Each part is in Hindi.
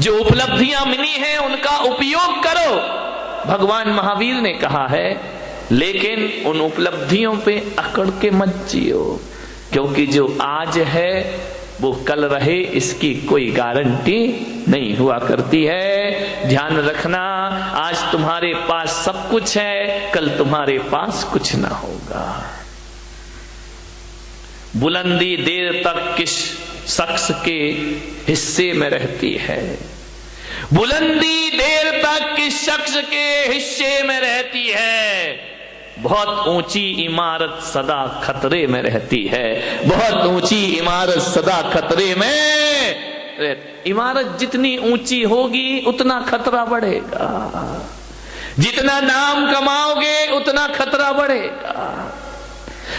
जो उपलब्धियां मिली हैं उनका उपयोग करो। भगवान महावीर ने कहा है, लेकिन उन उपलब्धियों पे अकड़ के मत जियो, क्योंकि जो आज है वो कल रहे इसकी कोई गारंटी नहीं हुआ करती है। ध्यान रखना, आज तुम्हारे पास सब कुछ है, कल तुम्हारे पास कुछ ना होगा। बुलंदी देर तक किस शख्स के हिस्से में रहती है, बुलंदी देर तक किस शख्स के हिस्से में रहती है। बहुत ऊंची इमारत सदा खतरे में रहती है, बहुत ऊंची इमारत सदा खतरे में। इमारत जितनी ऊंची होगी उतना खतरा बढ़ेगा, जितना नाम कमाओगे उतना खतरा बढ़ेगा,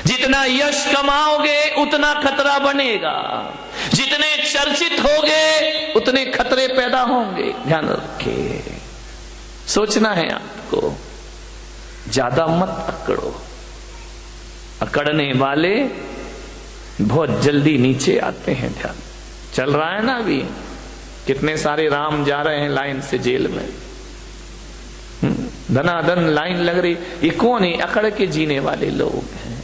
जितना यश कमाओगे उतना खतरा बनेगा, जितने चर्चित होगे उतने खतरे पैदा होंगे। ध्यान रखिए, सोचना है आपको, ज्यादा मत अकड़ो। अकड़ने वाले बहुत जल्दी नीचे आते हैं। ध्यान चल रहा है ना, अभी कितने सारे राम जा रहे हैं लाइन से जेल में, धनाधन लाइन लग रही। ये कौन है? अकड़ के जीने वाले लोग हैं।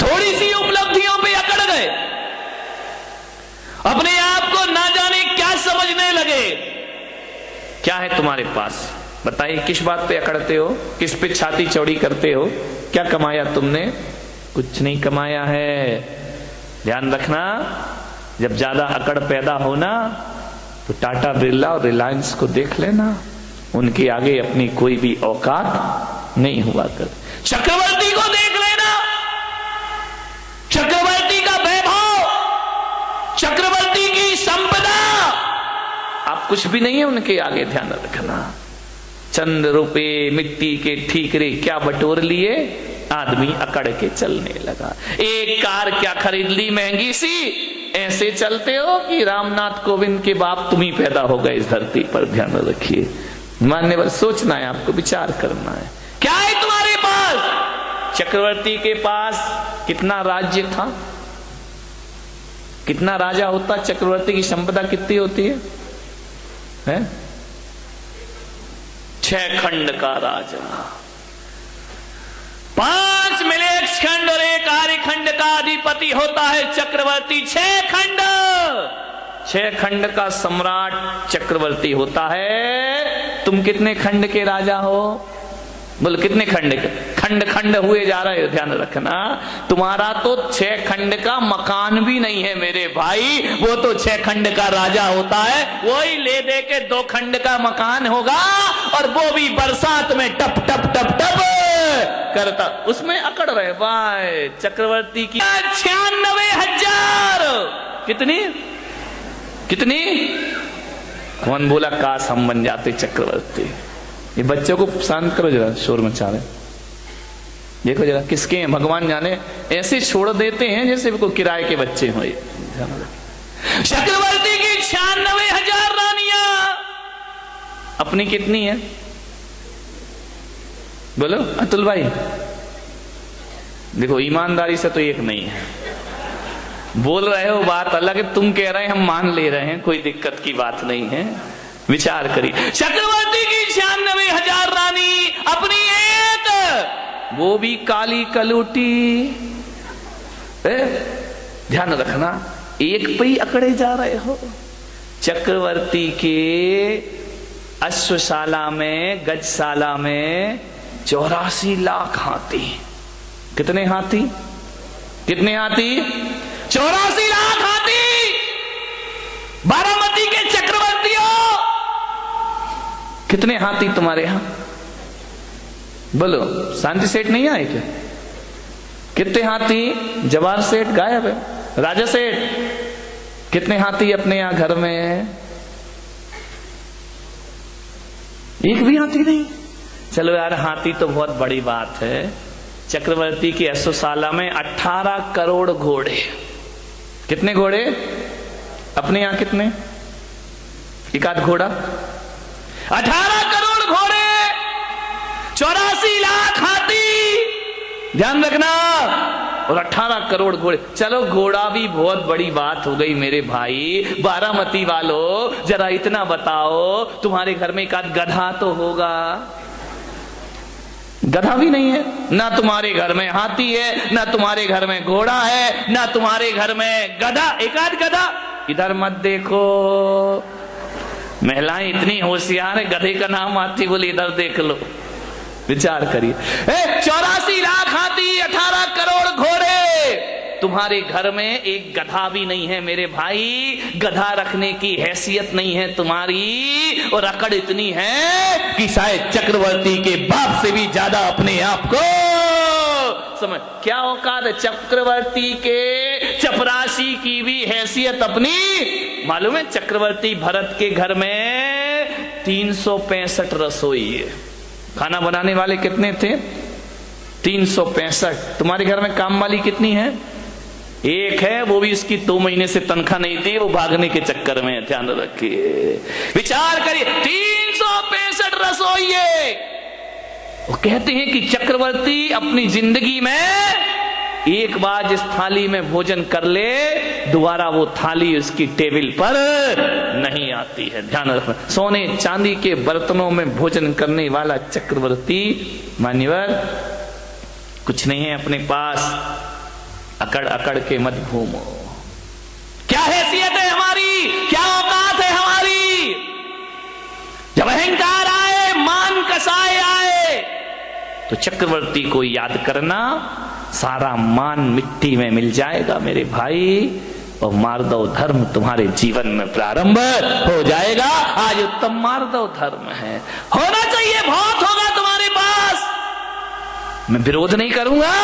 थोड़ी सी उपलब्धियों पे अकड़ गए, अपने आप को ना जाने क्या समझने लगे। क्या है तुम्हारे पास? बताइए, किस बात पे अकड़ते हो? किस पे छाती चौड़ी करते हो? क्या कमाया तुमने? कुछ नहीं कमाया है। ध्यान रखना, जब ज्यादा अकड़ पैदा होना तो टाटा बिरला और रिलायंस को देख लेना, उनके आगे अपनी कोई भी औकात नहीं हुआ कर। चक्रवर्ती को देख लेना, चक्रवर्ती का वैभव, चक्रवर्ती की संपदा, आप कुछ भी नहीं है उनके आगे। ध्यान रखना, चंद रुपए मिट्टी के ठीकरे क्या बटोर लिए, आदमी अकड़ के चलने लगा। एक कार क्या खरीद ली महंगी सी, ऐसे चलते हो कि रामनाथ कोविंद के बाप तुम ही पैदा हो गए इस धरती पर। ध्यान रखिए, मानने पर सोचना है आपको, विचार करना है। क्या है तुम्हारे पास? चक्रवर्ती के पास कितना राज्य था, कितना राजा होता? चक्रवर्ती की संपदा कितनी होती है? 6 खंड का राजा, 5 मिलेक्स खंड और 1 आर्य खंड का अधिपति होता है चक्रवर्ती। 6 खंड, 6 खंड का सम्राट चक्रवर्ती होता है। तुम कितने खंड के राजा हो? बोलो कितने खंड के? खंड खंड हुए जा रहे हो। ध्यान रखना, तुम्हारा तो 6 खंड का मकान भी नहीं है मेरे भाई, वो तो 6 खंड का राजा होता है। वही ले दे के 2 खंड का मकान होगा, और वो भी बरसात में टप टप टप टप करता, उसमें अकड़ रहे भाई। चक्रवर्ती की 96,000। कितनी कितनी? कौन बोला काश हम बन जाते चक्रवर्ती? ये बच्चों को शांत करो जरा, शोर मचा रहे। देखो जरा किसके हैं, भगवान जाने, ऐसे छोड़ देते हैं जैसे कोई किराए के बच्चे हो। चक्रवर्ती की 96,000 रानियां, अपनी कितनी है? बोलो अतुल भाई। देखो ईमानदारी से तो एक नहीं है, बोल रहे हो बात अलग है, तुम कह रहे हैं हम मान ले रहे हैं, कोई दिक्कत की बात नहीं है। विचार करिए, चक्रवर्ती की 96,000 रानी, अपनी एक, वो भी काली कलूटी। ध्यान रखना, एक पे ही अकड़े जा रहे हो। चक्रवर्ती के अश्वशाला में, गजशाला में 84 लाख हाथी। कितने हाथी? कितने हाथी? 84 लाख हाथी। बारामती के चक्रवर्ती हो, कितने हाथी तुम्हारे यहां? बोलो, शांति सेठ नहीं आए क्या? कितने हाथी? जवाहर सेठ गायब है, राजा सेठ कितने हाथी अपने यहां घर में है? एक भी हाथी नहीं। चलो यार, हाथी तो बहुत बड़ी बात है। चक्रवर्ती की अश्वशाला में 18 करोड़ घोड़े। कितने घोड़े? अपने यहां कितने? एक आध घोड़ा। 18 करोड़ घोड़े, 84 लाख हाथी। ध्यान रखना, और 18 करोड़ घोड़े। चलो घोड़ा भी बहुत बड़ी बात हो गई मेरे भाई। बारामती वालों जरा इतना बताओ, तुम्हारे घर में एक आध गधा तो होगा? गधा भी नहीं है। ना तुम्हारे घर में हाथी है, ना तुम्हारे घर में घोड़ा है, ना तुम्हारे घर में गधा, एक आध गधा। इधर मत देखो, महिलाएं इतनी होशियार है, गधे का नाम आती बोली इधर देख लो। विचार करिए, 84 लाख हाथी, 18 करोड़ घोड़े, तुम्हारे घर में एक गधा भी नहीं है मेरे भाई। गधा रखने की हैसियत नहीं है तुम्हारी, और अकड़ इतनी है कि शायद चक्रवर्ती के बाप से भी ज्यादा अपने आप को समझ। क्या औकात है चक्रवर्ती के? चपरासी की भी हैसियत अपनी। मालूम है चक्रवर्ती भरत के घर में 365 रसोई है। खाना बनाने वाले कितने थे? 365। तुम्हारे घर में काम वाली कितनी है? एक है, वो भी इसकी 2 महीने से तनख्वाह नहीं थी, वो भागने के चक्कर में। ध्यान रखिए, विचार करिए, 365 रसोई है। वो कहते हैं कि चक्रवर्ती अपनी जिंदगी में एक बार जिस थाली में भोजन कर ले, दोबारा वो थाली उसकी टेबल पर नहीं आती है। ध्यान रखना, सोने चांदी के बर्तनों में भोजन करने वाला चक्रवर्ती मान्यवर कुछ नहीं है अपने पास। अकड़ अकड़ के मत घूमो। क्या हैसियत है हमारी, क्या औकात है हमारी? जब अहंकार आए, मान कसाए आए, तो चक्रवर्ती को याद करना, सारा मान मिट्टी में मिल जाएगा मेरे भाई, और मार्दव धर्म तुम्हारे जीवन में प्रारंभ हो जाएगा। आज उत्तम मार्दव धर्म है, होना चाहिए, बहुत होगा तुम्हारे पास, मैं विरोध नहीं करूंगा,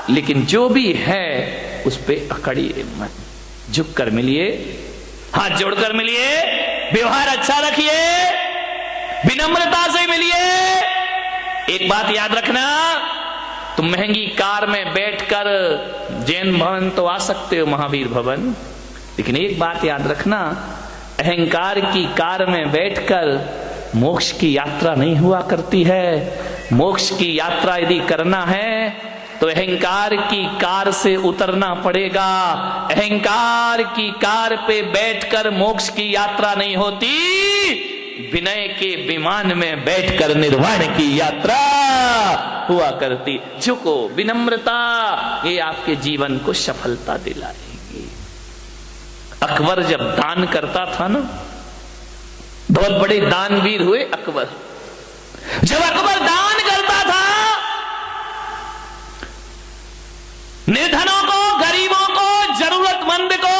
लेकिन जो भी है उस पे अकड़िए मत। झुक कर मिलिए, हाथ जोड़कर मिलिए, व्यवहार अच्छा रखिए, विनम्रता से मिलिए। एक बात याद रखना, तुम महंगी कार में बैठकर जैन भवन तो आ सकते हो, महावीर भवन, लेकिन एक बात याद रखना, अहंकार की कार में बैठकर मोक्ष की यात्रा नहीं हुआ करती है। मोक्ष की यात्रा यदि करना है तो अहंकार की कार से उतरना पड़ेगा। अहंकार की कार पे बैठकर मोक्ष की यात्रा नहीं होती, विनय के विमान में बैठकर निर्वाण की यात्रा हुआ करती। झुको, विनम्रता, ये आपके जीवन को सफलता दिलाएगी। अकबर जब दान करता था ना, बहुत बड़े दानवीर हुए अकबर। जब अकबर दान करता था, निर्धनों को, गरीबों को, जरूरतमंद को,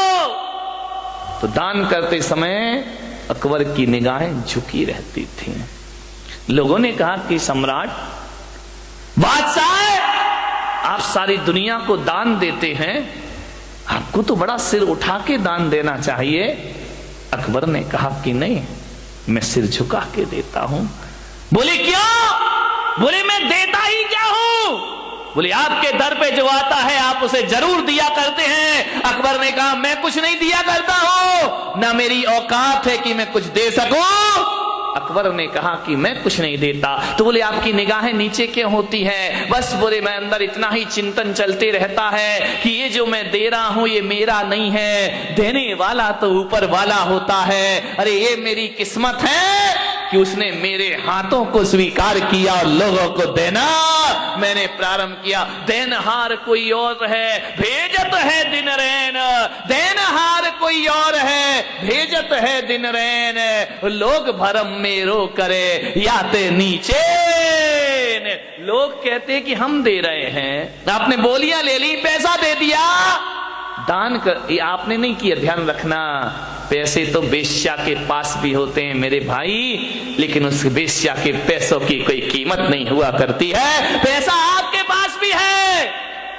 तो दान करते समय अकबर की निगाहें झुकी रहती थी। लोगों ने कहा कि सम्राट, बादशाह, आप सारी दुनिया को दान देते हैं, आपको तो बड़ा सिर उठा के दान देना चाहिए। अकबर ने कहा कि नहीं, मैं सिर झुका के देता हूं। बोले क्यों? बोले मैं देता ही क्या हूं? बोले आपके दर पे जो आता है आप उसे जरूर दिया करते हैं। अकबर ने कहा मैं कुछ नहीं दिया करता हूं, ना मेरी औकात है कि मैं कुछ दे सकूं। अकबर ने कहा कि मैं कुछ नहीं देता। तो बोले आपकी निगाहें नीचे क्यों होती है? बस बोले मैं अंदर इतना ही चिंतन चलते रहता है कि ये जो मैं दे रहा हूं ये मेरा नहीं है, देने वाला तो ऊपर वाला होता है। अरे ये मेरी किस्मत है कि उसने मेरे हाथों को स्वीकार किया और लोगों को देना मैंने प्रारंभ किया। देनहार कोई और है, भेजत है दिन रैन। देनहार कोई और है, भेजत है दिन रैन। लोग भरम मेरो करे, याते नीचे। लोग कहते हैं कि हम दे रहे हैं, आपने बोलियां ले ली, पैसा दे दिया, दान कर, ये आपने नहीं किया। ध्यान रखना, पैसे तो बेश्या के पास भी होते हैं मेरे भाई, लेकिन उस बेश्या के पैसों की कोई कीमत नहीं हुआ करती है। पैसा आपके पास भी है।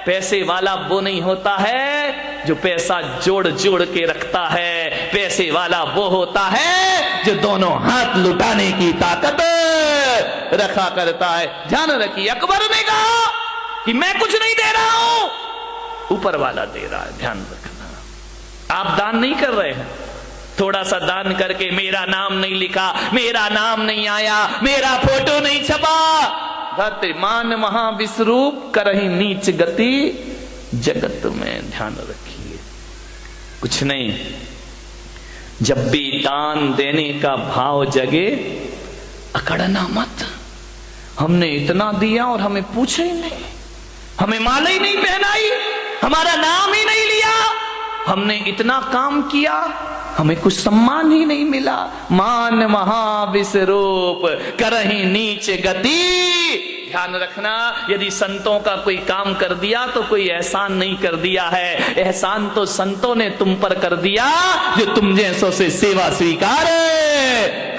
पैसे वाला वो नहीं होता है जो पैसा जोड़ जोड़ के रखता है। पैसे वाला वो होता है जो दोनों हाथ लुटाने की ताकत रखा करता है। ध्यान रखिए, अकबर ने कहा कि मैं कुछ नहीं दे रहा हूं, ऊपर वाला दे रहा है। ध्यान रखना, आप दान नहीं कर रहे हैं। थोड़ा सा दान करके मेरा नाम नहीं लिखा, मेरा नाम नहीं आया, मेरा फोटो नहीं छपा, धरती मान महाविश्वरूप करही नीच गति जगत में। ध्यान रखिए, कुछ नहीं, जब भी दान देने का भाव जगे अकड़ना मत। हमने इतना दिया और हमें पूछा ही नहीं, हमें माला ही नहीं पहनाई, हमारा नाम ही नहीं लिया, हमने इतना काम किया, हमें कुछ सम्मान ही नहीं मिला। मान महाविश्वरूप करहि नीच गति। ध्यान रखना, यदि संतों का कोई काम कर दिया तो कोई एहसान नहीं कर दिया है, एहसान तो संतों ने तुम पर कर दिया जो तुम जैसों से सेवा स्वीकार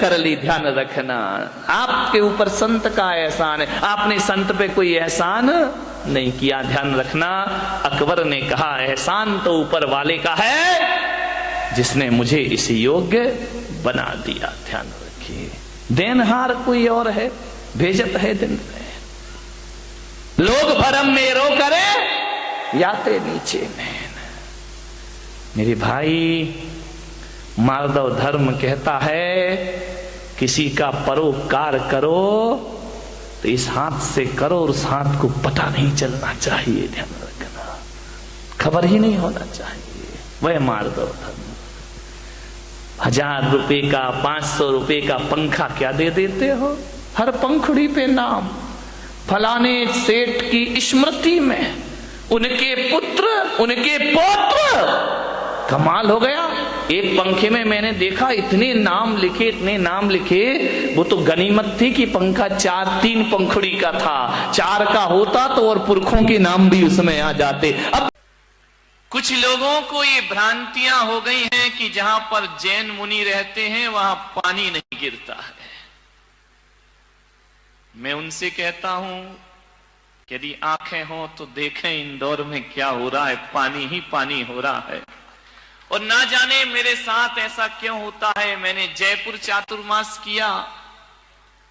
कर ली। ध्यान रखना, आपके ऊपर संत का एहसान है, आपने संत पे कोई एहसान नहीं किया। ध्यान रखना, अकबर ने कहा एहसान तो ऊपर वाले का है जिसने मुझे इस योग्य बना दिया। ध्यान रखिए, देनहार कोई और है, भेजत है दिन में। लोग भरम में रो करे याते नीचे नैन। मेरे भाई, माधव धर्म कहता है किसी का परोपकार करो तो इस हाथ से करो और उस हाथ को पता नहीं चलना चाहिए। ध्यान रखना, खबर ही नहीं होना चाहिए। वह माधव धर्म। 1000 रुपए का, 500 रुपए का पंखा क्या दे देते हो, हर पंखुड़ी पे नाम, फलाने सेठ की स्मृति में, उनके पुत्र, उनके पौत्र। कमाल हो गया। एक पंखे में मैंने देखा इतने नाम लिखे, इतने नाम लिखे। वो तो गनीमत थी कि पंखा 3 पंखुड़ी का था, 4 का होता तो और पुरखों के नाम भी उसमें आ जाते। अब कुछ लोगों को ये भ्रांतियां हो गई हैं कि जहां पर जैन मुनि रहते हैं वहां पानी नहीं गिरता है। मैं उनसे कहता हूं कि यदि आंखें हो तो देखें इंदौर में क्या हो रहा है, पानी ही पानी हो रहा है। और ना जाने मेरे साथ ऐसा क्यों होता है। मैंने जयपुर चातुर्मास किया,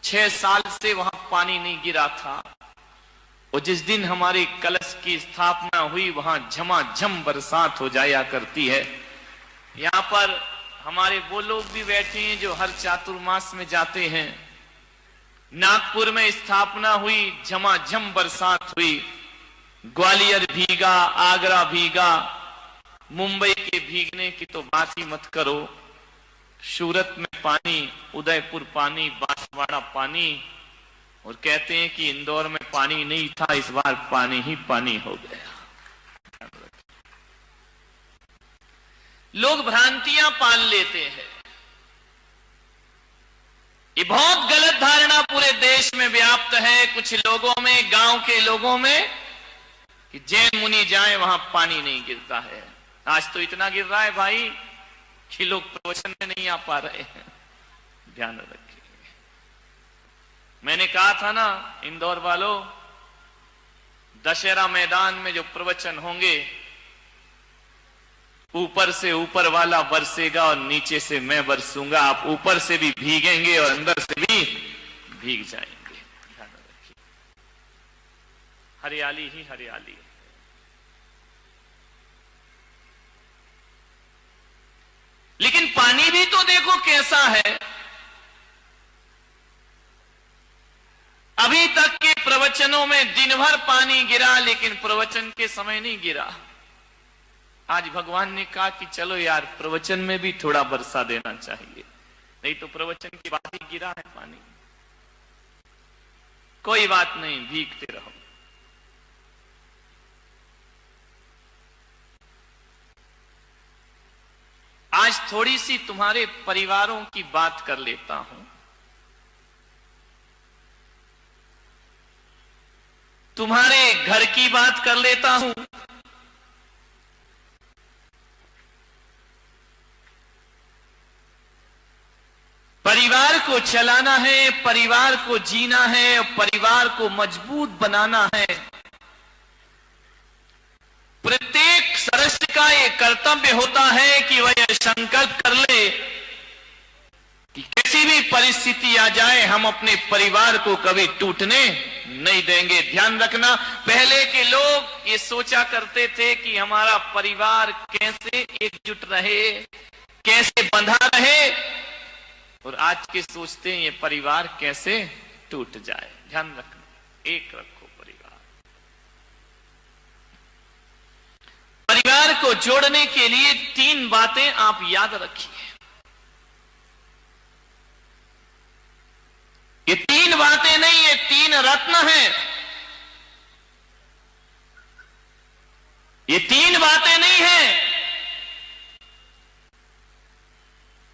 6 साल से वहां पानी नहीं गिरा था। और जिस दिन हमारे कलश की स्थापना हुई वहां झमाझम बरसात हो जाया करती है। यहां पर हमारे वो लोग भी बैठे हैं जो हर चातुर्मास में जाते हैं। नागपुर में स्थापना हुई, झमाझम बरसात हुई, ग्वालियर भीगा, आगरा भीगा, मुंबई के भीगने की तो बात ही मत करो। सूरत में पानी, उदयपुर पानी, बांसवाड़ा पानी। और कहते हैं कि इंदौर में पानी नहीं था, इस बार पानी ही पानी हो गया। लोग भ्रांतियां पाल लेते हैं। ये बहुत गलत धारणा पूरे देश में व्याप्त है, कुछ लोगों में, गांव के लोगों में, कि जैन मुनि जाए वहां पानी नहीं गिरता है। आज तो इतना गिर रहा है भाई कि लोग प्रवचन में नहीं आ पा रहे हैं। ध्यान रखिए, मैंने कहा था ना इंदौर वालों, दशहरा मैदान में जो प्रवचन होंगे, ऊपर से ऊपर वाला बरसेगा और नीचे से मैं बरसूंगा। आप ऊपर से भी भीगेंगे और अंदर से भी भीग जाएंगे। ध्यान रखिए, हरियाली ही हरियाली है। लेकिन पानी भी तो देखो कैसा है। अभी तक के प्रवचनों में दिन भर पानी गिरा, लेकिन प्रवचन के समय नहीं गिरा। आज भगवान ने कहा कि चलो यार, प्रवचन में भी थोड़ा बरसा देना चाहिए, नहीं तो प्रवचन के बाद ही गिरा है पानी। कोई बात नहीं, भीगते रहो। आज थोड़ी सी तुम्हारे परिवारों की बात कर लेता हूं। तुम्हारे घर की बात कर लेता हूं। परिवार को चलाना है, परिवार को जीना है, परिवार को मजबूत बनाना है। प्रत्येक सदस्य का यह कर्तव्य होता है कि वह यह संकल्प कर ले कि किसी भी परिस्थिति आ जाए, हम अपने परिवार को कभी टूटने नहीं देंगे। ध्यान रखना, पहले के लोग ये सोचा करते थे कि हमारा परिवार कैसे एकजुट रहे, कैसे बंधा रहे, और आज के सोचते हैं ये परिवार कैसे टूट जाए। ध्यान रखना, एक रखो परिवार। परिवार को जोड़ने के लिए 3 बातें आप याद रखिए। ये 3 बातें नहीं, ये 3 रत्न हैं। ये 3 बातें नहीं हैं,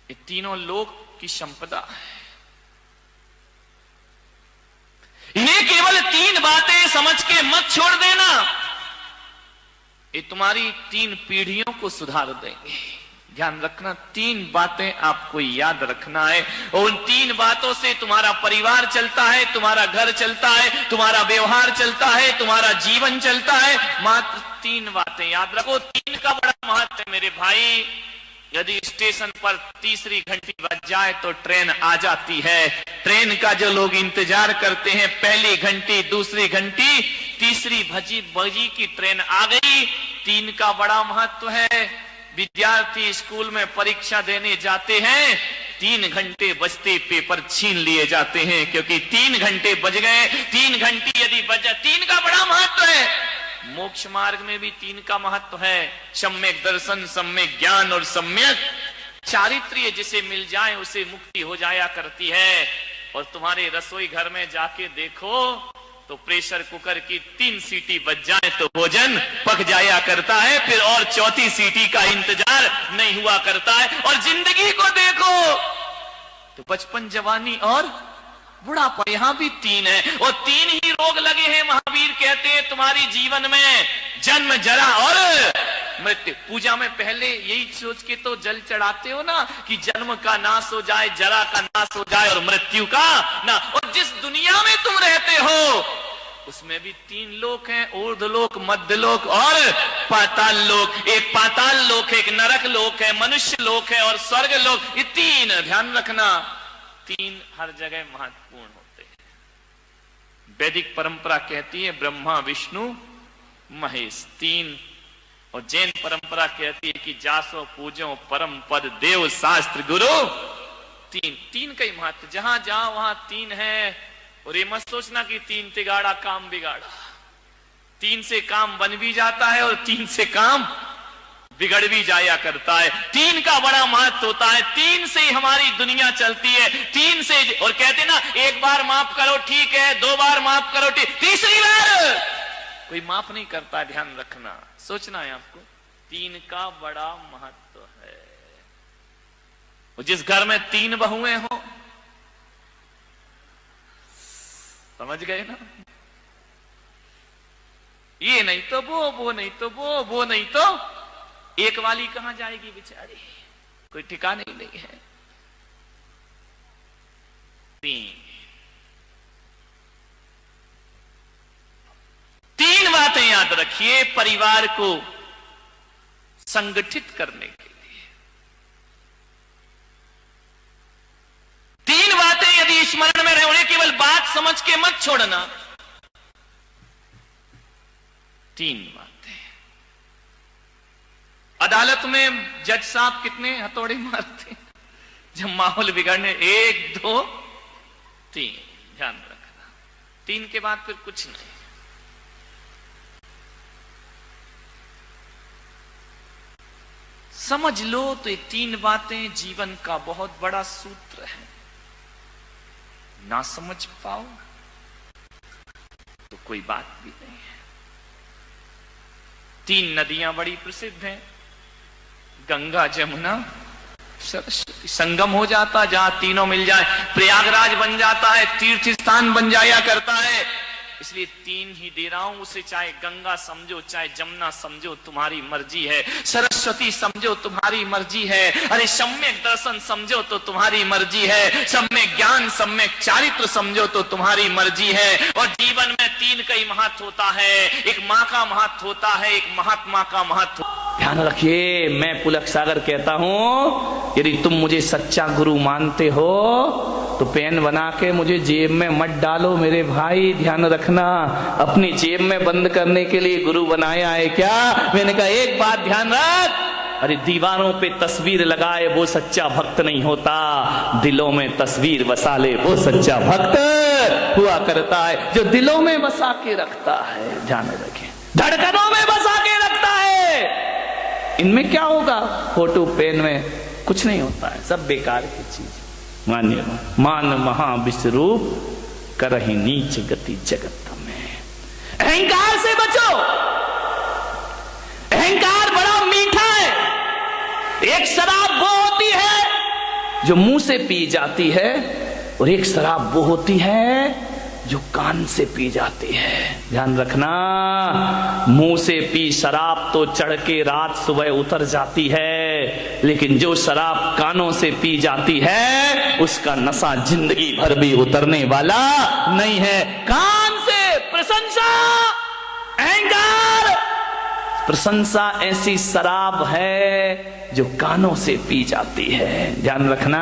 ये तीनों लोक की संपदा है। इन्हें केवल 3 बातें समझ के मत छोड़ देना, ये तुम्हारी 3 पीढ़ियों को सुधार देंगे। ध्यान रखना, 3 बातें आपको याद रखना है, और उन 3 बातों से तुम्हारा परिवार चलता है, तुम्हारा घर चलता है, तुम्हारा व्यवहार चलता है, तुम्हारा जीवन चलता है। मात्र 3 बातें याद रखो। 3 का बड़ा महत्व है मेरे भाई। यदि स्टेशन पर तीसरी घंटी बज जाए तो ट्रेन आ जाती है। ट्रेन का जो लोग इंतजार करते हैं, पहली घंटी, दूसरी घंटी, तीसरी बजी की ट्रेन आ गई। 3 का बड़ा महत्व है। विद्यार्थी स्कूल में परीक्षा देने जाते हैं, 3 घंटे बजते पेपर छीन लिए जाते हैं, क्योंकि 3 घंटे बज गए। 3 घंटी यदि बज जाए, 3 का बड़ा महत्व है। मोक्ष मार्ग में भी 3 का महत्व है। सम्यक दर्शन, सम्यक ज्ञान और सम्यक चारित्र्य जिसे मिल जाए उसे मुक्ति हो जाया करती है। और तुम्हारे रसोई घर में जाके देखो तो प्रेशर कुकर की 3 सीटी बज जाए तो भोजन पक जाया करता है, फिर और 4थी सीटी का इंतजार नहीं हुआ करता है। और जिंदगी को देखो तो बचपन, जवानी और बुढ़ापा, यहां भी 3 है, और 3 ही रोग लगे हैं। महावीर कहते हैं तुम्हारी जीवन में जन्म, जरा और मृत्यु। पूजा में पहले यही सोच के तो जल चढ़ाते हो ना कि जन्म का नाश हो जाए, जरा का नाश हो जाए और मृत्यु का ना। और जिस दुनिया में तुम रहते हो उसमें भी 3 लोक हैं, ऊर्ध्वलोक, मध्यलोक और पाताल लोक। एक पाताल लोक है, एक नरक लोक है, मनुष्य लोक है और स्वर्ग लोक। ये 3 ध्यान रखना, 3 हर जगह महत्वपूर्ण होते हैं। वैदिक परंपरा कहती है ब्रह्मा, विष्णु, महेश 3, और जैन परंपरा कहती है कि जासो पूजो परम पद देव शास्त्र गुरु 3 का ही महत्व। जहां जाओ वहां 3 है। और ये मत सोचना कि 3 तिगाड़ा काम बिगाड़ा। 3 से काम बन भी जाता है और 3 से काम बिगड़ भी जाया करता है। 3 का बड़ा महत्व होता है। 3 से ही हमारी दुनिया चलती है। 3 से, और कहते ना 1 बार माफ करो ठीक है, 2 बार माफ करो ठीक, तीसरी बार कोई माफ नहीं करता। ध्यान रखना, सोचना है आपको, 3 का बड़ा महत्व है। और जिस घर में 3 बहुएं हो, समझ गए ना, ये नहीं तो वो नहीं तो वो नहीं तो एक वाली कहां जाएगी बेचारी, कोई ठिकाने ही नहीं है। 3 बातें याद रखिए परिवार को संगठित करने के लिए। 3 बातें यदि स्मरण में रहे, उन्हें केवल बात समझ के मत छोड़ना। 3 बातें। अदालत में जज साहब कितने हथौड़े मारते जब माहौल बिगड़ने, 1 2 3, ध्यान रखना। 3 के बाद फिर कुछ नहीं। समझ लो तो ये 3 बातें जीवन का बहुत बड़ा सूत्र है। ना समझ पाओ तो कोई बात भी नहीं है। 3 नदियां बड़ी प्रसिद्ध हैं, गंगा, जमुना, सरस्वती। संगम हो जाता जहां तीनों मिल जाए, प्रयागराज बन जाता है, तीर्थ स्थान बन जाया करता है। इसलिए 3 ही दे रहा हूं, उसे चाहे गंगा समझो, चाहे जमुना समझो, तुम्हारी मर्जी है। सरस्वती समझो, तुम्हारी मर्जी है। अरे सम्यक दर्शन समझो तो तुम्हारी मर्जी है। सम्यक ज्ञान, सम्यक चारित्र समझो तो तुम्हारी मर्जी है। और जीवन में 3 का ही महत्व होता है। एक माँ का महत्व होता है, एक महात्मा का महत्व। ध्यान रखिए, मैं पुलक सागर कहता हूं, यदि तुम मुझे सच्चा गुरु मानते हो तो पेन बना के मुझे जेब में मत डालो मेरे भाई। ध्यान रखना, अपनी जेब में बंद करने के लिए गुरु बनाया है क्या? मैंने कहा एक बात ध्यान रख, अरे दीवारों पे तस्वीर लगाए वो सच्चा भक्त नहीं होता, दिलों में तस्वीर बसा ले वो सच्चा भक्त हुआ करता है, जो दिलों में बसा के रखता है। ध्यान रखें, धड़कनों में बसा के रखता है। इनमें क्या होगा, फोटो पेन में कुछ नहीं होता है, सब बेकार की चीज। मान्य मान महाविश्वरूप करहि नीच गति जगत में। अहंकार से बचो। अहंकार बड़ा मीठा है। एक शराब वो होती है जो मुंह से पी जाती है, और एक शराब वो होती है जो कान से पी जाती है। ध्यान रखना, मुंह से पी शराब तो चढ़ के रात सुबह उतर जाती है, लेकिन जो शराब कानों से पी जाती है उसका नशा जिंदगी भर भी उतरने वाला नहीं है। कान से प्रशंसा, अहंकार, प्रशंसा ऐसी शराब है जो कानों से पी जाती है। ध्यान रखना,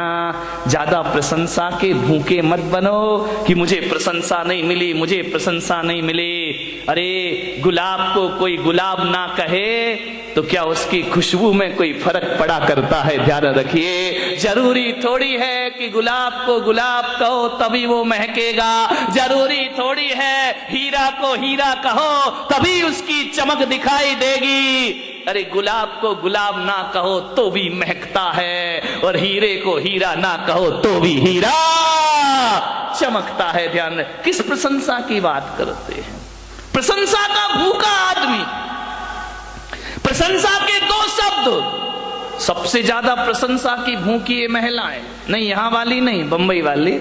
ज्यादा प्रशंसा के भूखे मत बनो कि मुझे प्रशंसा नहीं मिली, मुझे प्रशंसा नहीं मिली। अरे गुलाब को कोई गुलाब ना कहे तो क्या उसकी खुशबू में कोई फर्क पड़ा करता है? ध्यान रखिए, जरूरी थोड़ी है कि गुलाब को गुलाब कहो तभी वो महकेगा। जरूरी थोड़ी है हीरा को हीरा कहो तभी उसकी चमक दिखाई देगी। अरे गुलाब को गुलाब ना कहो तो भी महकता है, और हीरे को हीरा ना कहो तो भी हीरा चमकता है। ध्यान, किस प्रशंसा की बात करते हैं? प्रशंसा का भूखा आदमी। प्रशंसा के दो शब्द, सबसे ज्यादा प्रशंसा की भूखी ये महिलाएं, नहीं यहां वाली नहीं, बंबई वाली,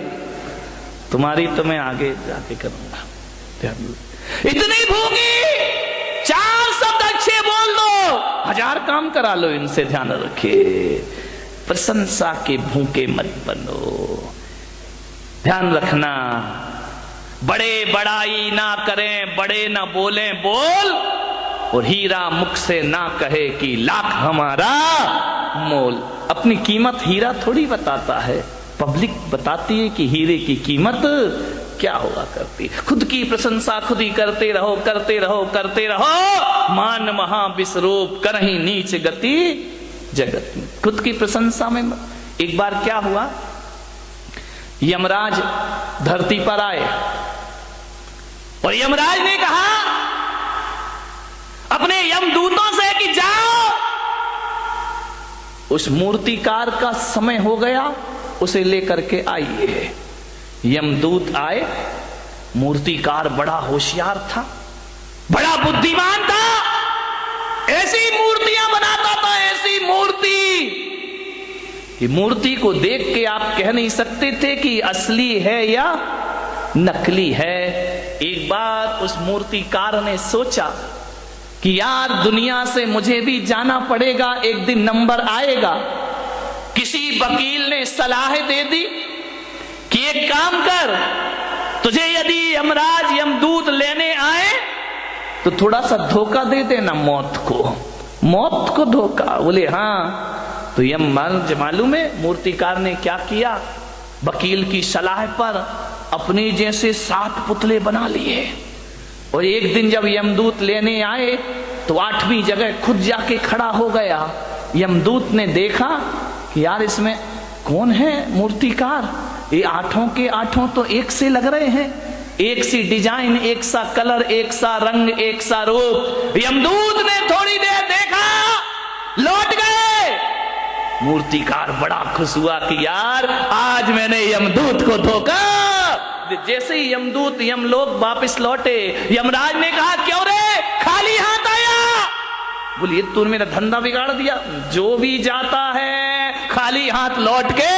तुम्हारी तो मैं आगे जाके करूंगा। ध्यान, इतनी भूखी, चार शब्द अच्छे बोल दो, 1000 काम करा लो इनसे। ध्यान रखिए, प्रशंसा के भूखे मत बनो। ध्यान रखना, बड़े बड़ाई ना करें, बड़े ना बोलें बोल, और हीरा मुख से ना कहे कि लाख हमारा मोल। अपनी कीमत हीरा थोड़ी बताता है, पब्लिक बताती है कि हीरे की कीमत क्या हुआ करती। खुद की प्रशंसा खुद ही करते रहो, करते रहो, करते रहो। मान महाविश्वरूप करहि नीच गति जगत में। खुद की प्रशंसा में। एक बार क्या हुआ, यमराज धरती पर आए और यमराज ने कहा अपने यमदूतों से कि जाओ, उस मूर्तिकार का समय हो गया, उसे लेकर के आइए। यमदूत आए। मूर्तिकार बड़ा होशियार था, बड़ा बुद्धिमान था, ऐसी मूर्तियां बनाता था, ऐसी मूर्ति कि मूर्ति को देख के आप कह नहीं सकते थे कि असली है या नकली है। एक बार उस मूर्तिकार ने सोचा कि यार दुनिया से मुझे भी जाना पड़ेगा, एक दिन नंबर आएगा। किसी वकील ने सलाह दे दी कि एक काम कर, तुझे यदि यमराज यमदूत लेने आए तो थोड़ा सा धोखा दे देना, मौत को धोखा। बोले हाँ। तो मालूम है मूर्तिकार ने क्या किया? वकील की सलाह पर अपने जैसे 7 पुतले बना लिए, और एक दिन जब यमदूत लेने आए तो 8वीं जगह खुद जाके खड़ा हो गया। यमदूत ने देखा कि यार इसमें कौन है मूर्तिकार, ये 8 के 8 तो एक से लग रहे हैं, एक सी डिजाइन, एक सा कलर, एक सा रंग, एक सा रूप। यमदूत ने थोड़ी देर देखा, लौट गए। मूर्तिकार बड़ा खुश हुआ कि यार आज मैंने यमदूत को धोखा। जैसे ही यमदूत यमलोक वापस लौटे, यमराज ने कहा क्यों रे खाली हाथ आया? बोलिए तूने मेरा धंधा बिगाड़ दिया, जो भी जाता है खाली हाथ लौट के।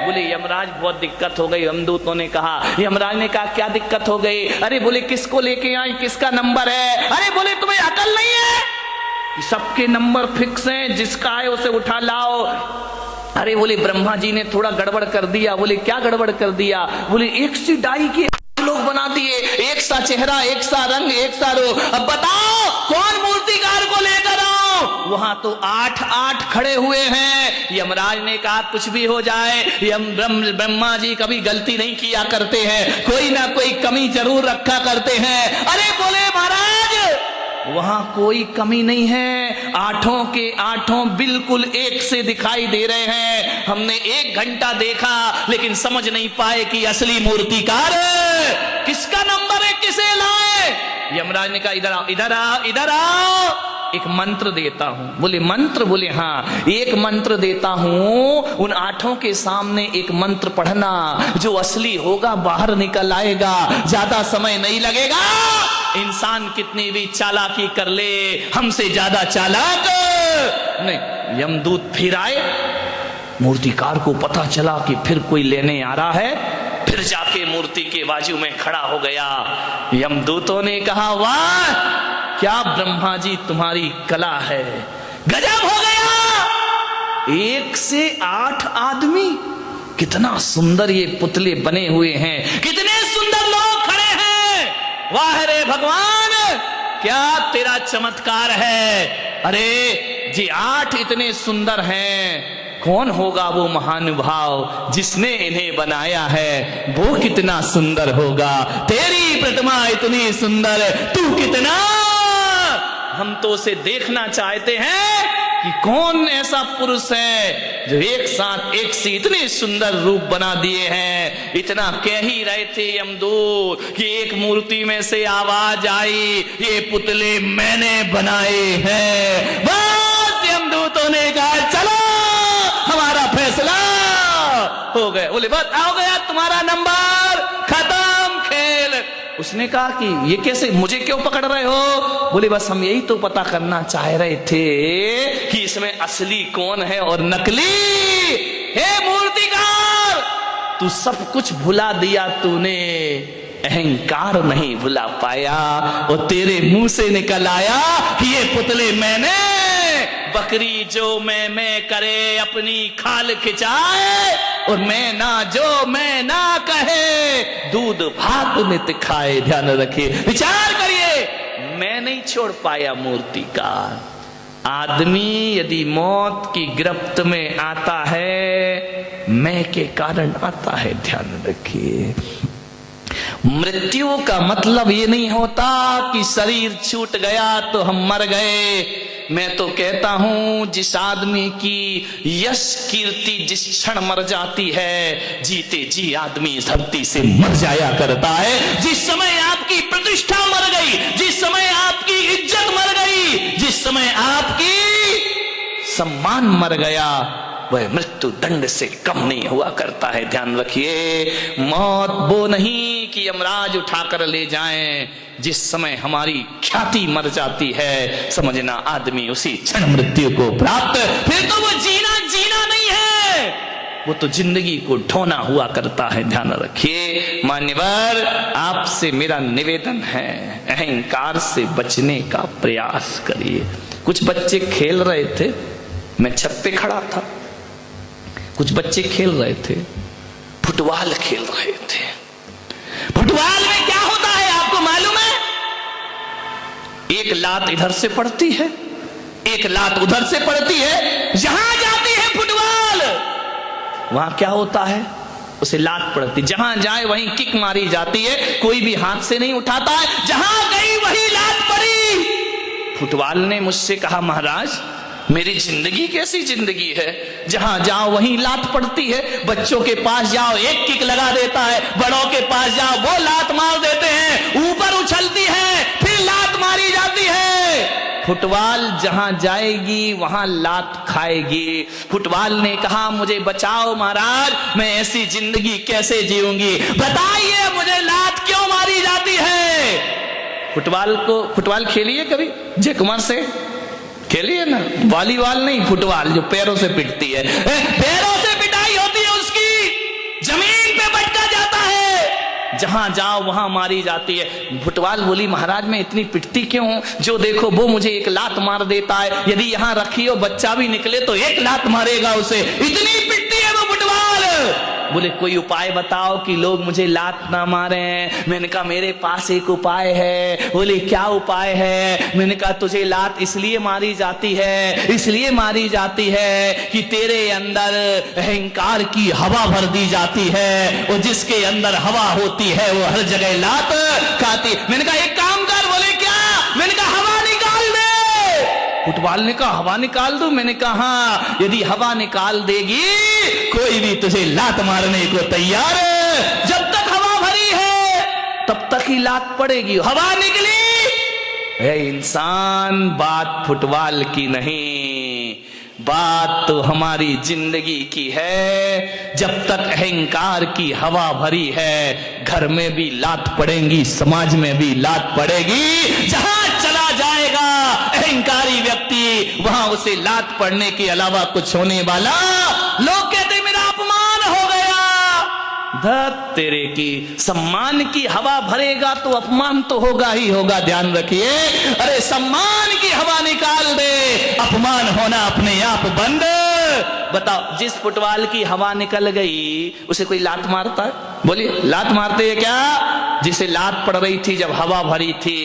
बोले यमराज बहुत दिक्कत हो गई। यमदूतों ने कहा, यमराज ने कहा क्या दिक्कत हो गई? अरे बोले किसको लेके आई, किसका नंबर है? अरे बोले तुम्हें अकल नहीं है? सबके नंबर फिक्स हैं, जिसका है उसे उठा लाओ। अरे बोले ब्रह्मा जी ने थोड़ा गड़बड़ कर दिया। बोले क्या गड़बड़ कर दिया? बोले एक सी डाई के लोग बना दिए, एक सा चेहरा, एक सा रंग, एक सा रूप। अब बताओ कौन मूर्तिकार को लेकर आओ? वहां तो 8 खड़े हुए हैं। यमराज ने कहा कुछ भी हो जाए, ब्रह्मा जी कभी गलती नहीं किया करते हैं, कोई ना कोई कमी जरूर रखा करते हैं। अरे बोले महाराज वहां कोई कमी नहीं है, 8 के 8 बिल्कुल एक से दिखाई दे रहे हैं। हमने 1 घंटा देखा लेकिन समझ नहीं पाए कि असली मूर्तिकार किसका नंबर है, किसे लाए। यमराज ने कहा इधर आओ, इधर आओ, इधर आओ। एक मंत्र देता हूं। बोले मंत्र? बोले हाँ, एक मंत्र देता हूं, उन आठों के सामने एक मंत्र पढ़ना, जो असली होगा बाहर निकल आएगा, ज्यादा समय नहीं लगेगा। इंसान कितनी भी चालाकी कर ले, हमसे ज्यादा चालाक नहीं। यमदूत फिर आए, मूर्तिकार को पता चला कि फिर कोई लेने आ रहा है, फिर जाके मूर्ति के बाजू में खड़ा हो गया। यमदूतों ने कहा, वाह क्या ब्रह्मा जी तुम्हारी कला है, गजब हो गया। 1 से 8 आदमी, कितना सुंदर ये पुतले बने हुए हैं, कितने सुंदर लोग खड़े हैं। वाह रे भगवान, क्या तेरा चमत्कार है। अरे जी 8 इतने सुंदर हैं, कौन होगा वो महानुभाव जिसने इन्हें बनाया है, वो कितना सुंदर होगा। तेरी प्रतिमा इतनी सुंदर, तू कितना। हम तो उसे देखना चाहते हैं कि कौन ऐसा पुरुष है जो एक साथ एक से इतने सुंदर रूप बना दिए हैं। इतना कह ही रहे थे यमदूत कि एक मूर्ति में से आवाज आई, ये पुतले मैंने बनाए हैं। बस यमदूतों ने कहा, चलो हमारा फैसला हो गया। बोले बस हो गया, तुम्हारा नंबर खत्म, खेल। उसने कहा कि ये कैसे, मुझे क्यों पकड़ रहे हो? बोले बस हम यही तो पता करना चाह रहे थे कि इसमें असली कौन है और नकली। हे मूर्तिकार, तू सब कुछ भुला दिया, तूने अहंकार नहीं भुला पाया। और तेरे मुंह से निकल आया कि ये पुतले मैंने। बकरी जो मैं करे अपनी खाल खिंचाए, और मैं ना जो मैं ना कहे दूध भात नित खाए। ध्यान रखिए, विचार करिए, मैं नहीं छोड़ पाया मूर्ति का। आदमी यदि मौत की गिरफ्त में आता है, मैं के कारण आता है। ध्यान रखिए, मृत्यु का मतलब ये नहीं होता कि शरीर छूट गया तो हम मर गए। मैं तो कहता हूं, जिस आदमी की यश कीर्ति जिस क्षण मर जाती है, जीते जी आदमी धरती से मर जाया करता है। जिस समय आपकी प्रतिष्ठा मर गई, जिस समय आपकी इज्जत मर गई, जिस समय आपकी सम्मान मर गया, वह मृत्यु दंड से कम नहीं हुआ करता है। ध्यान रखिए, मौत वो नहीं कि यमराज उठाकर ले जाएं। जिस समय हमारी ख्याति मर जाती है, समझना आदमी उसी क्षण मृत्यु को प्राप्त। फिर तो वो जीना नहीं है, वो तो जिंदगी को ढोना हुआ करता है। ध्यान रखिए मान्यवर, आपसे मेरा निवेदन है, अहंकार से बचने का प्रयास करिए। कुछ बच्चे खेल रहे थे, मैं छत पे खड़ा था, कुछ बच्चे खेल रहे थे, फुटबॉल खेल रहे थे। फुटबॉल में क्या होता है आपको मालूम है? एक लात इधर से पड़ती है, एक लात उधर से पड़ती है। जहां जाती है फुटबॉल, वहां क्या होता है? उसे लात पड़ती, जहां जाए वहीं किक मारी जाती है, कोई भी हाथ से नहीं उठाता है, जहां गई वही लात पड़ी। फुटबॉल ने मुझसे कहा, महाराज मेरी जिंदगी कैसी जिंदगी है, जहां जाओ वहीं लात पड़ती है। बच्चों के पास जाओ एक किक लगा देता है, बड़ों के पास जाओ वो लात मार देते हैं, ऊपर उछलती है फिर लात मारी जाती है। फुटबॉल जहां जाएगी वहां लात खाएगी। फुटबॉल ने कहा, मुझे बचाओ महाराज, मैं ऐसी जिंदगी कैसे जीऊंगी, बताइए मुझे लात क्यों मारी जाती है। फुटबॉल खेलिए कभी? जय कुमार से खेलिए ना, वॉलीबॉल नहीं, फुटबॉल जो पैरों से पिटती है, पैरों से पिटाई होती है उसकी, जमीन पे पटका जाता है, जहां जाओ वहां मारी जाती है। फुटबॉल बोली, महाराज मैं इतनी पिटती क्यों हूं? जो देखो वो मुझे एक लात मार देता है, यदि यहां रखी हो बच्चा भी निकले तो एक लात मारेगा उसे, इतनी पिटती है वो फुटबॉल। बोले कोई उपाय बताओ कि लोग मुझे लात ना मारे। मैंने कहा मेरे पास एक उपाय है। बोले क्या उपाय है? मैंने कहा तुझे लात इसलिए मारी जाती है, इसलिए मारी जाती है कि तेरे अंदर अहंकार की हवा भर दी जाती है, और जिसके अंदर हवा होती है वो हर जगह लात खाती। मैंने कहा एक काम कर। बोले क्या? मैंने कहा हवा निकाल दे। फुटबॉल ने कहा हवा निकाल दूं? मैंने कहा हाँ, यदि हवा निकाल देगी कोई भी तुझे लात मारने को तैयार है। जब तक हवा भरी है तब तक ही लात पड़ेगी, हवा निकली इंसान, बात फुटबॉल की नहीं, बात तो हमारी जिंदगी की है। जब तक अहंकार की हवा भरी है, घर में भी लात पड़ेगी, समाज में भी लात पड़ेगी। जहां चला जाएगा अहंकारी व्यक्ति, वहां उसे लात पड़ने के अलावा कुछ होने वाला, लोग कहते मेरा अपमान हो गया। धत तेरे की, सम्मान की हवा भरेगा तो अपमान तो होगा ही होगा, ध्यान रखिए। अरे सम्मान की हवा निकाल दे, अपमान होना अपने आप बंद। बताओ, जिस फुटबॉल की हवा निकल गई उसे कोई लात मारता है? बोलिए, लात मारते हैं क्या? जिसे लात पड़ रही थी जब हवा भरी थी,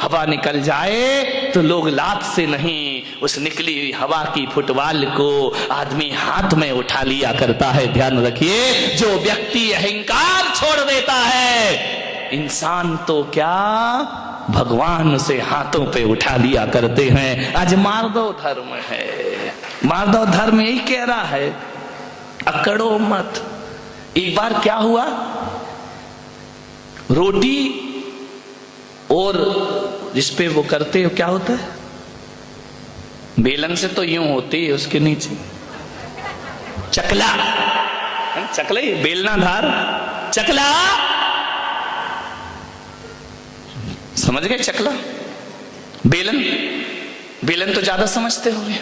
हवा निकल जाए तो लोग लात से नहीं, उस निकली हुई हवा की फुटबॉल को आदमी हाथ में उठा लिया करता है। ध्यान रखिए, जो व्यक्ति अहंकार छोड़ देता है, इंसान तो क्या भगवान उसे हाथों पे उठा लिया करते हैं। आज मार्दव धर्म है, मार्दव धर्म यही कह रहा है, अकड़ो मत। एक बार क्या हुआ, रोटी और जिसपे वो करते हो क्या होता है, बेलन से तो यूं होती है, उसके नीचे चकला, चकला बेलना धार, चकला, समझ गए? चकला, बेलन, बेलन तो ज्यादा समझते होंगे,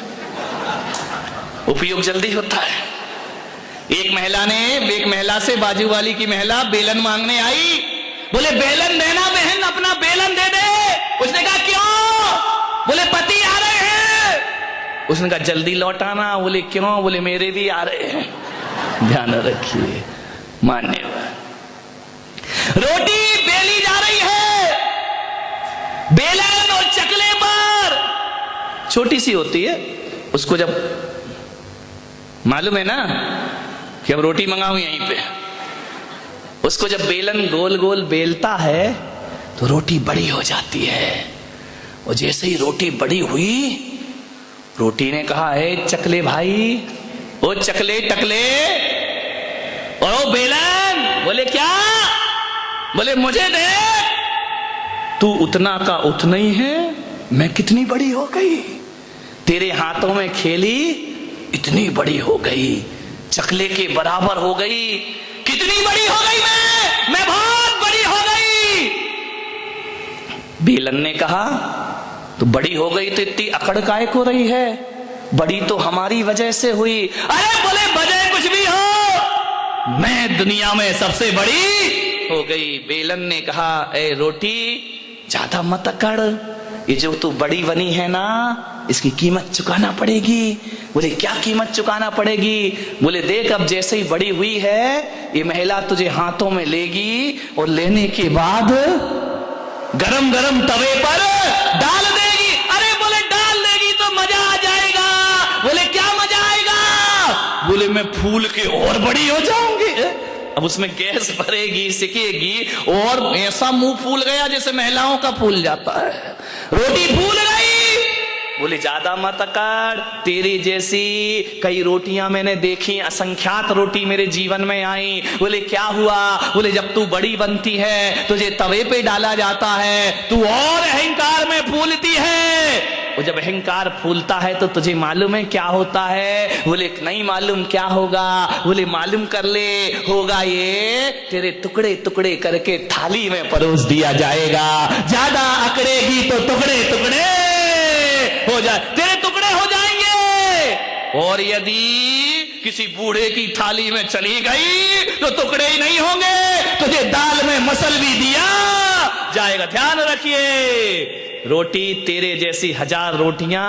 उपयोग जल्दी होता है। एक महिला से बाजू वाली की महिला बेलन मांगने आई, बोले बेलन देना बहन, अपना बेलन दे दे। उसने कहा क्यों? बोले पति आ रहे हैं। उसने कहा जल्दी लौटाना। बोले क्यों? बोले मेरे भी आ रहे हैं। ध्यान रखिए, मान्यवर। रोटी बेली जा रही है, बेलन और चकले पर छोटी सी होती है, उसको जब मालूम है ना कि अब रोटी मंगाऊं यहीं पे, उसको जब बेलन गोल गोल बेलता है तो रोटी बड़ी हो जाती है। और जैसे ही रोटी बड़ी हुई, रोटी ने कहा है चकले भाई, ओ चकले टकले, और ओ बेलन। बोले क्या? बोले मुझे दे, तू उतना का उतना ही है, मैं कितनी बड़ी हो गई, तेरे हाथों में खेली इतनी बड़ी हो गई, चकले के बराबर हो गई। कितनी बड़ी हो गई मैं बहुत बड़ी हो गई। बेलन ने कहा तो बड़ी हो गई तो इतनी अकड़ काहे को रही है, बड़ी तो हमारी वजह से हुई। अरे बोले वजह कुछ भी हो, मैं दुनिया में सबसे बड़ी हो गई। बेलन ने कहा ए रोटी, ज्यादा मत अकड़, ये जो तू बड़ी बनी है ना, इसकी कीमत चुकाना पड़ेगी। बोले क्या कीमत चुकाना पड़ेगी? बोले देख, अब जैसे ही बड़ी हुई है, ये महिला तुझे हाथों में लेगी और लेने के बाद गरम गरम तवे पर डाल देगी। अरे बोले डाल देगी तो मजा आ जाएगा। बोले क्या मजा आएगा? बोले मैं फूल के और बड़ी हो जाऊंगी। अब उसमें गैस भरेगी, सिकेगी और ऐसा मुंह फूल गया जैसे महिलाओं का फूल जाता है। रोटी फूल गई। बोले ज्यादा मत अकड़, तेरी जैसी कई रोटियां मैंने देखी, असंख्यात रोटी मेरे जीवन में आई। बोले क्या हुआ? बोले जब तू बड़ी बनती है, तुझे तवे पे डाला जाता है, तू और अहंकार में फूलती है। और जब अहंकार फूलता है तो तुझे मालूम है क्या होता है? बोले नहीं मालूम, क्या होगा? बोले मालूम कर ले, होगा ये, तेरे टुकड़े टुकड़े करके थाली में परोस दिया जाएगा। ज्यादा अकड़ेगी तो टुकड़े टुकड़े हो जाए, तेरे टुकड़े हो जाएंगे। और यदि किसी बूढ़े की थाली में चली गई तो टुकड़े ही नहीं होंगे, तुझे दाल में मसल भी दिया जाएगा। ध्यान रखिए, रोटी तेरे जैसी 1000 रोटियां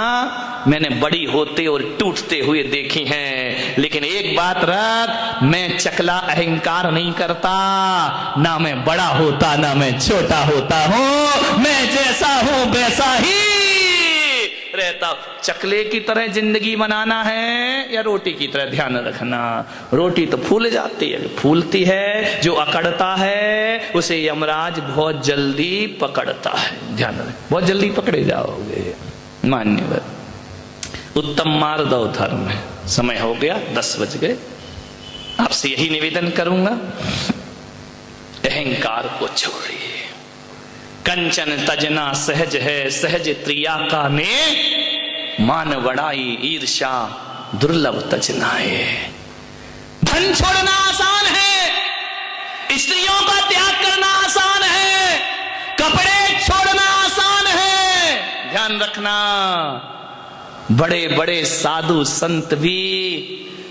मैंने बड़ी होते और टूटते हुए देखी हैं, लेकिन एक बात रख, मैं चकला अहंकार नहीं करता, ना मैं बड़ा होता ना मैं छोटा होता हूं, मैं जैसा हूं वैसा ही रहता। चकले की तरह जिंदगी बनाना है या रोटी की तरह? ध्यान रखना, रोटी तो फूल जाती है, फूलती है। जो अकड़ता है उसे यमराज बहुत जल्दी पकड़ता है। ध्यान रख, बहुत जल्दी पकड़े जाओगे। मान्यवर, उत्तम मार्दव धर्म है। समय हो गया, 10 बज गए। आपसे यही निवेदन करूंगा, अहंकार को छोड़िए, कंचन तजना सहज है, सहज त्रिया का ने, मान बड़ाई ईर्षा दुर्लभ तजनाए। धन छोड़ना आसान है, स्त्रियों का त्याग करना आसान है, कपड़े छोड़ना आसान है। ध्यान रखना, बड़े बड़े साधु संत भी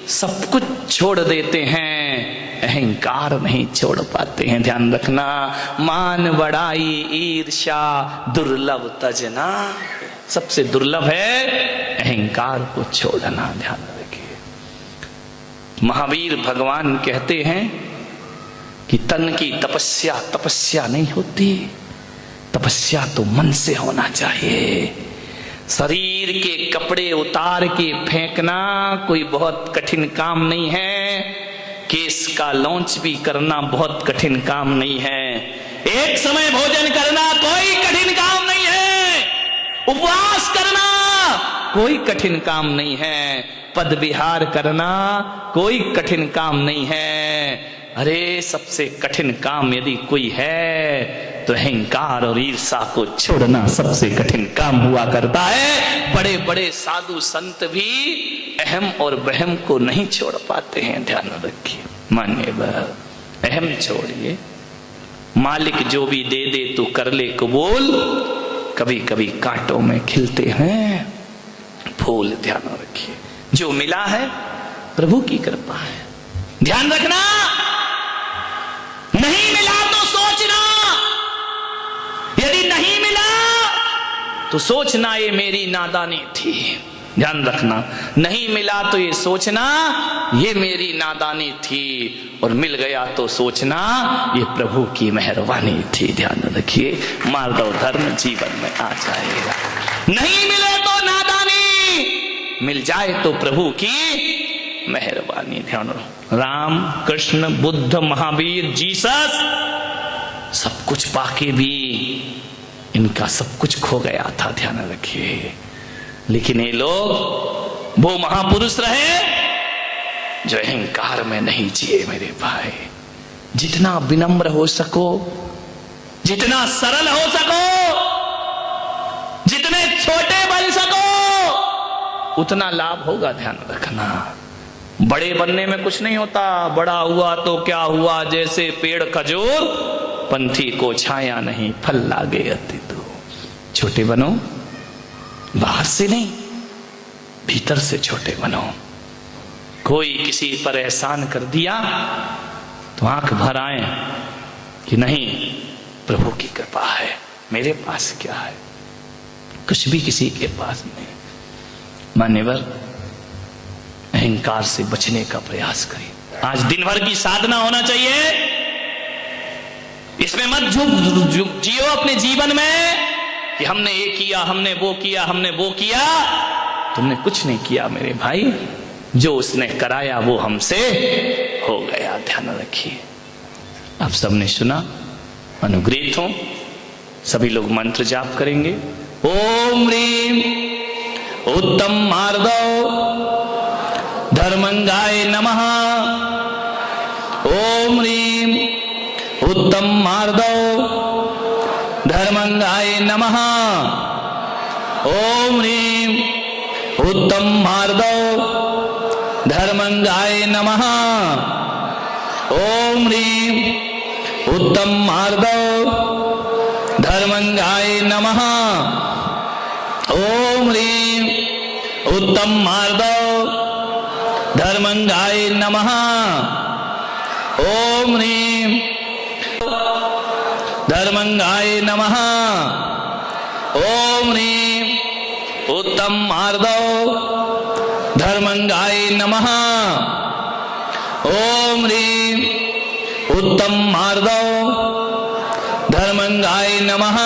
सब कुछ छोड़ देते हैं, अहंकार नहीं छोड़ पाते हैं। ध्यान रखना, मान बड़ाई ईर्ष्या दुर्लभ तजना, सबसे दुर्लभ है अहंकार को छोड़ना। ध्यान रखिए, महावीर भगवान कहते हैं कि तन की तपस्या तपस्या नहीं होती, तपस्या तो मन से होना चाहिए। शरीर के कपड़े उतार के फेंकना कोई बहुत कठिन काम नहीं है, केस का लॉन्च भी करना बहुत कठिन काम नहीं है, एक समय भोजन करना कोई कठिन काम नहीं है, उपवास करना कोई कठिन काम नहीं है, पद विहार करना कोई कठिन काम नहीं है। अरे सबसे कठिन काम यदि कोई है तो अहंकार और ईर्षा को छोड़ना सबसे कठिन काम हुआ करता है। बड़े बड़े साधु संत भी अहम और वहम को नहीं छोड़ पाते हैं। ध्यान रखिए, मानिए अहम छोड़िए, मालिक जो भी दे दे तो कर ले कबूल, कभी कभी कांटों में खिलते हैं फूल। ध्यान रखिए, जो मिला है प्रभु की कृपा है। ध्यान रखना, नहीं मिला तो सोचना, यदि नहीं मिला तो सोचना ये मेरी नादानी थी। ध्यान रखना, नहीं मिला तो ये सोचना ये मेरी नादानी थी, और मिल गया तो सोचना ये प्रभु की मेहरबानी थी। ध्यान रखिए, मार्दव धर्म जीवन में आ जाएगा। नहीं मिले तो नादानी, मिल जाए तो प्रभु की मेहरबानी। ध्यान रखो, राम कृष्ण बुद्ध महावीर जीसस सब कुछ पाके भी इनका सब कुछ खो गया था। ध्यान रखिए, लेकिन ये लोग वो महापुरुष रहे जो अहंकार में नहीं जिए। मेरे भाई, जितना विनम्र हो सको, जितना सरल हो सको, जितने छोटे बन सको, उतना लाभ होगा। ध्यान रखना, बड़े बनने में कुछ नहीं होता, बड़ा हुआ तो क्या हुआ, जैसे पेड़ खजूर, पंथी को छाया नहीं, फल लागे अति दूर। छोटे बनो, बाहर से नहीं भीतर से छोटे बनो। कोई किसी पर एहसान कर दिया तो आंख भर आए कि नहीं, प्रभु की कृपा है, मेरे पास क्या है, कुछ भी किसी के पास नहीं। मान्यवर, अहंकार से बचने का प्रयास करें। आज दिन भर की साधना होना चाहिए, इसमें मत जियो अपने जीवन में कि हमने ये किया, हमने वो किया, हमने वो किया। तुमने कुछ नहीं किया मेरे भाई, जो उसने कराया वो हमसे हो गया। ध्यान रखिए, आप सबने सुना, अनुग्रहित हो। सभी लोग मंत्र जाप करेंगे। ओम ह्रीं उत्तम मार्दव धर्मंगाय नमः। ओम ह्रीं उत्तम मार्दव धर्मंगाय नमः। ओम ह्रीं उत्तम मार्दव धर्मंगाय नमः। ओम ह्रीं उत्तम मार्दव धर्मंगाय नमः। ओम ह्रीं उत्तम मार्दव धर्मंगाय नमः। ओम ह्रीं धर्मंगाय नमः। ओम ह्रीं उत्तम मार्दव धर्मंगाय नमः। ओम ह्रीं उत्तम मार्दव धर्मंगाय नमः।